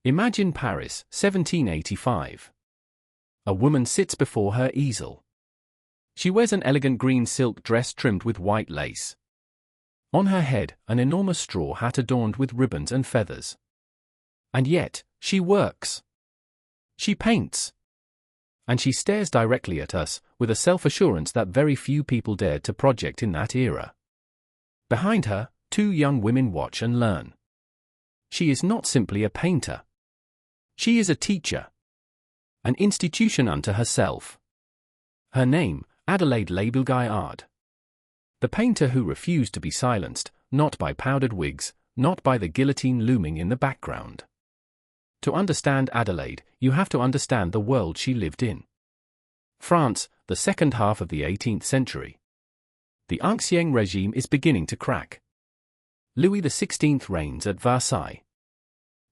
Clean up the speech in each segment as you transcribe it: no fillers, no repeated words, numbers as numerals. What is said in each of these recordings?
Imagine Paris, 1785. A woman sits before her easel. She wears an elegant green silk dress trimmed with white lace. On her head, an enormous straw hat adorned with ribbons and feathers. And yet, she works. She paints. And she stares directly at us, with a self-assurance that very few people dared to project in that era. Behind her, two young women watch and learn. She is not simply a painter. She is a teacher. An institution unto herself. Her name, Adélaïde Labille-Guiard. The painter who refused to be silenced, not by powdered wigs, not by the guillotine looming in the background. To understand Adélaïde, you have to understand the world she lived in. France, the second half of the 18th century. The Ancien regime is beginning to crack. Louis XVI reigns at Versailles.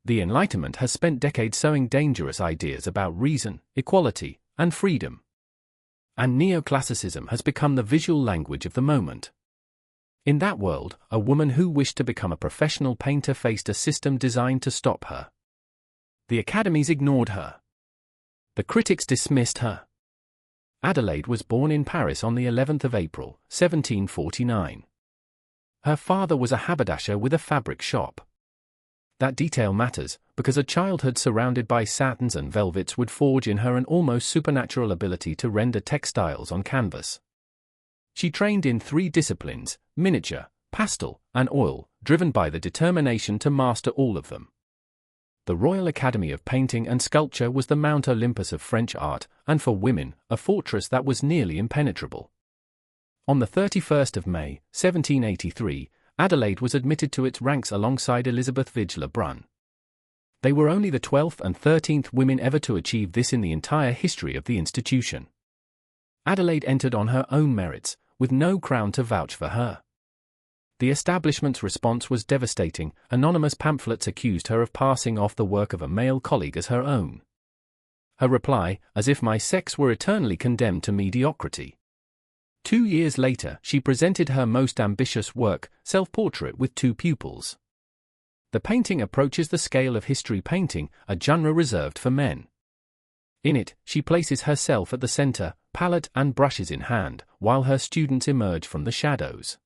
The Enlightenment has spent decades sowing dangerous ideas about reason, equality, and freedom. And neoclassicism has become the visual language of the moment. In that world, a woman who wished to become a professional painter faced a system designed to stop her. The academies ignored her. The critics dismissed her. Adélaïde was born in Paris on the 11th of April, 1749. Her father was a haberdasher with a fabric shop. That detail matters, because a childhood surrounded by satins and velvets would forge in her an almost supernatural ability to render textiles on canvas. She trained in 3 disciplines, miniature, pastel, and oil, driven by the determination to master all of them. The Royal Academy of Painting and Sculpture was the Mount Olympus of French art, and for women, a fortress that was nearly impenetrable. On the 31st of May, 1783, Adélaïde was admitted to its ranks alongside Élisabeth Vigée Le Brun. They were only the 12th and 13th women ever to achieve this in the entire history of the institution. Adélaïde entered on her own merits, with no crown to vouch for her. The establishment's response was devastating. Anonymous pamphlets accused her of passing off the work of a male colleague as her own. Her reply, as if my sex were eternally condemned to mediocrity. 2 years later, she presented her most ambitious work, Self-Portrait with Two Pupils. The painting approaches the scale of history painting, a genre reserved for men. In it, she places herself at the center, palette and brushes in hand, while her students emerge from the shadows.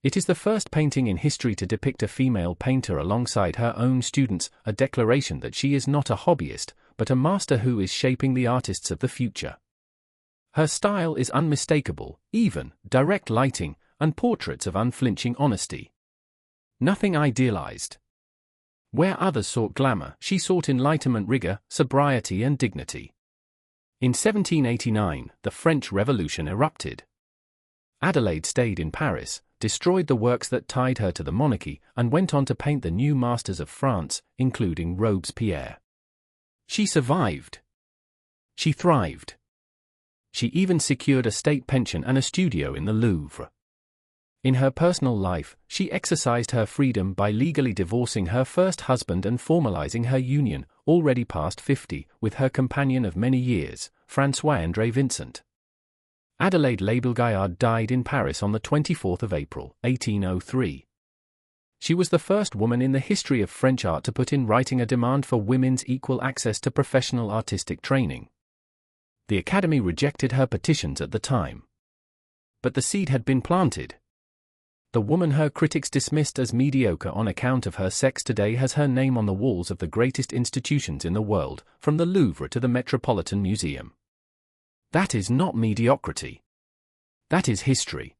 It is the first painting in history to depict a female painter alongside her own students, a declaration that she is not a hobbyist, but a master who is shaping the artists of the future. Her style is unmistakable, even, direct lighting, and portraits of unflinching honesty. Nothing idealized. Where others sought glamour, she sought enlightenment, rigor, sobriety and dignity. In 1789, the French Revolution erupted. Adélaïde stayed in Paris, destroyed the works that tied her to the monarchy, and went on to paint the new masters of France, including Robespierre. She survived. She thrived. She even secured a state pension and a studio in the Louvre. In her personal life, she exercised her freedom by legally divorcing her first husband and formalizing her union, already past 50, with her companion of many years, François-André Vincent. Adélaïde Labille-Guiard died in Paris on the 24th of April, 1803. She was the first woman in the history of French art to put in writing a demand for women's equal access to professional artistic training. The Academy rejected her petitions at the time. But the seed had been planted. The woman her critics dismissed as mediocre on account of her sex today has her name on the walls of the greatest institutions in the world, from the Louvre to the Metropolitan Museum. That is not mediocrity. That is history.